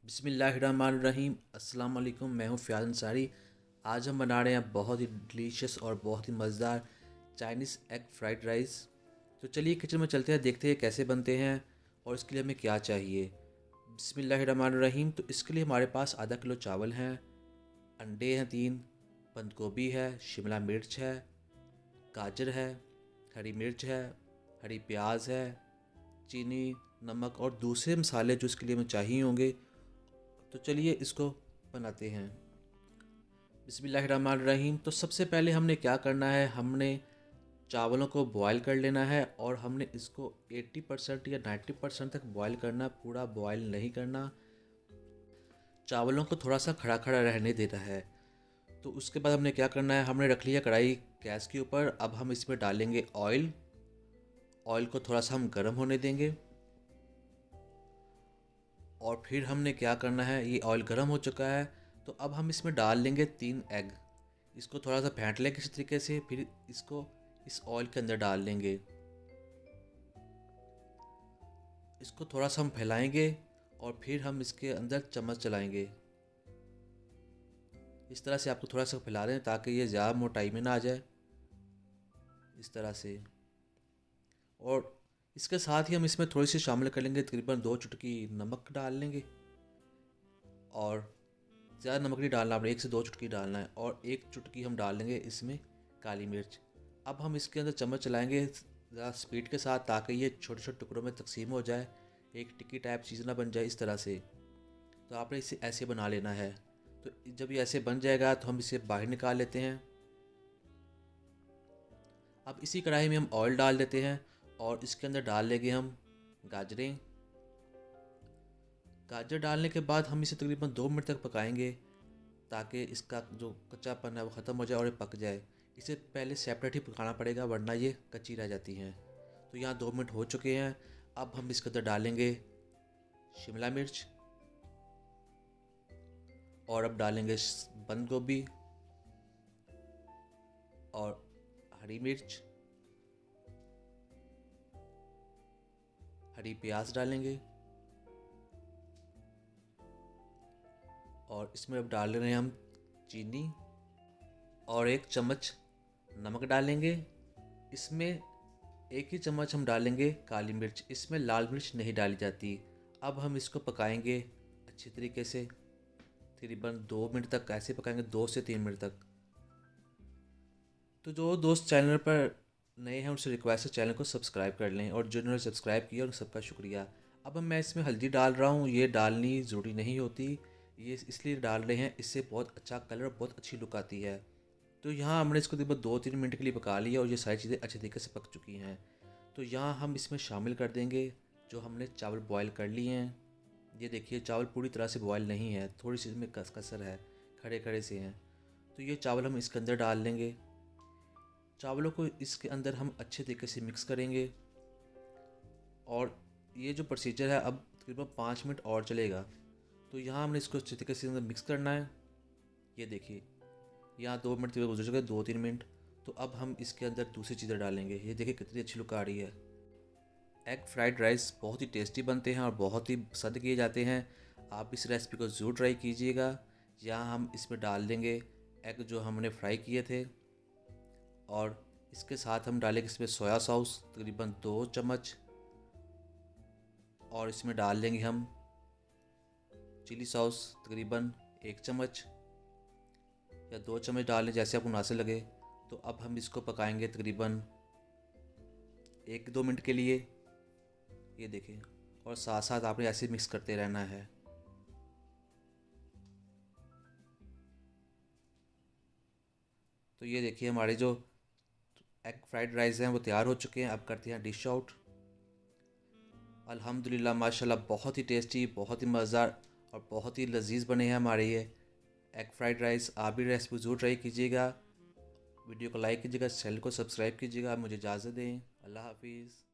बिस्मिल्लाहिर्रहमानिर्रहीम। अस्सलाम वालेकुम। मैं हूँ फ़याज़ अंसारी। आज हम बना रहे हैं बहुत ही डिलीशियस और बहुत ही मज़ेदार चाइनीज़ एग फ्राइड राइस। तो चलिए किचन में चलते हैं, देखते हैं कैसे बनते हैं और इसके लिए हमें क्या चाहिए। बिस्मिल्लाहिर्रहमानिर्रहीम। तो इसके लिए हमारे पास आधा किलो चावल हैं, अंडे हैं 3, बंद गोभी है, शिमला मिर्च है, गाजर है, हरी मिर्च है, हरी प्याज है, चीनी, नमक और दूसरे मसाले जो इसके लिए हमें चाहिए होंगे। तो चलिए इसको बनाते हैं। बिस्मिल्लाहिर्रहमानिर्रहीम। तो सबसे पहले हमने क्या करना है, हमने चावलों को बॉयल कर लेना है और हमने इसको 80% या 90% तक बॉयल करना, पूरा बॉयल नहीं करना। चावलों को थोड़ा सा खड़ा खड़ा रहने देना है। तो उसके बाद हमने क्या करना है, हमने रख लिया कढ़ाई गैस के ऊपर। अब हम इसमें डालेंगे ऑयल। ऑयल को थोड़ा सा हम गर्म होने देंगे और फिर हमने क्या करना है, ये ऑयल गर्म हो चुका है तो अब हम इसमें डाल लेंगे 3 एग। इसको थोड़ा सा फेंट लेंगे इस तरीके से, फिर इसको इस ऑयल के अंदर डाल लेंगे। इसको थोड़ा सा हम फैलाएंगे और फिर हम इसके अंदर चम्मच चलाएंगे। इस तरह से आपको थोड़ा सा फैला रहे हैं ताकि ये ज़्यादा मोटाई में ना आ जाए, इस तरह से। और इसके साथ ही हम इसमें थोड़ी सी शामिल कर लेंगे, तकरीबन 2 चुटकी नमक डाल लेंगे। और ज़्यादा नमक नहीं डालना, आपने 1 से 2 चुटकी डालना है। और 1 चुटकी हम डाल लेंगे इसमें काली मिर्च। अब हम इसके अंदर चम्मच चलाएंगे ज़्यादा स्पीड के साथ ताकि ये छोटे छोटे टुकड़ों में तकसीम हो जाए, एक टिक्की टाइप चीज़ ना बन जाए इस तरह से। तो आपने इसे ऐसे बना लेना है। तो जब ये ऐसे बन जाएगा तो हम इसे बाहर निकाल लेते हैं। अब इसी कढ़ाई में हम ऑयल डाल देते हैं और इसके अंदर डाल लेंगे हम गाजरें। गाजर डालने के बाद हम इसे तकरीबन 2 मिनट तक पकाएंगे ताकि इसका जो कच्चापन है वो ख़त्म हो जाए और ये पक जाए। इसे पहले सेपरेट ही पकाना पड़ेगा वरना ये कच्ची रह जाती हैं। तो यहाँ 2 मिनट हो चुके हैं। अब हम इसके अंदर डालेंगे शिमला मिर्च और अब डालेंगे बंद गोभी और हरी मिर्च, हरी प्याज डालेंगे। और इसमें अब डाल रहे हैं हम चीनी और 1 चम्मच नमक डालेंगे। इसमें 1 ही चम्मच हम डालेंगे काली मिर्च, इसमें लाल मिर्च नहीं डाली जाती। अब हम इसको पकाएंगे अच्छी तरीके से, तकरीबन 2 मिनट तक ऐसे पकाएंगे, 2 से 3 मिनट तक। तो जो दोस्त चैनल पर नए हैं उनसे रिक्वेस्ट है चैनल को सब्सक्राइब कर लें, और जिन्होंने सब्सक्राइब किया उन सबका शुक्रिया। अब मैं इसमें हल्दी डाल रहा हूँ, ये डालनी ज़रूरी नहीं होती, ये इसलिए डाल रहे हैं, इससे बहुत अच्छा कलर और बहुत अच्छी लुक आती है। तो यहाँ हमने इसको तकरीबन 2-3 मिनट के लिए पका लिया और ये सारी चीज़ें अच्छे तरीके से पक चुकी हैं। तो यहाँ हम इसमें शामिल कर देंगे जो हमने चावल बॉयल कर लिए हैं। ये देखिए चावल पूरी तरह से बॉयल नहीं है, थोड़ी सी इसमें कसर है, खड़े खड़े से हैं। तो ये चावल हम इसके अंदर डाल लेंगे। चावलों को इसके अंदर हम अच्छे तरीके से मिक्स करेंगे और ये जो प्रोसीजर है अब तकरीबन 5 मिनट और चलेगा। तो यहाँ हमने इसको अच्छे तरीके से अंदर मिक्स करना है। ये देखिए यहाँ 2 मिनट गुजर चुके हैं, 2-3 मिनट। तो अब हम इसके अंदर दूसरी चीज़ें डालेंगे। ये देखिए कितनी अच्छी लुक आ रही है। एग फ्राइड राइस बहुत ही टेस्टी बनते हैं और बहुत ही पसंद किए जाते हैं। आप इस रेसिपी को ज़रूर ट्राई कीजिएगा। यहाँ हम इसमें डाल देंगे एग जो हमने फ्राई किए थे और इसके साथ हम डालेंगे इसमें सोया सॉस तकरीबन 2 चम्मच, और इसमें डाल देंगे हम चिली सॉस तकरीबन 1 चम्मच या 2 चम्मच डाल लें जैसे आपको मुनासिब लगे। तो अब हम इसको पकाएंगे तकरीबन 1-2 मिनट के लिए। ये देखें, और साथ साथ आपने ऐसे मिक्स करते रहना है। तो ये देखिए हमारे जो एग फ्राइड राइस हैं वो तैयार हो चुके हैं। अब करते हैं डिश आउट। अल्हम्दुलिल्लाह माशाल्लाह बहुत ही टेस्टी, बहुत ही मज़ेदार और बहुत ही लजीज बने हैं हमारे ये एग फ्राइड राइस। आप भी रेसिपी ज़रूर ट्राई कीजिएगा। वीडियो को लाइक कीजिएगा, चैनल को सब्सक्राइब कीजिएगा। मुझे इजाज़त दें। अल्लाह हाफिज़।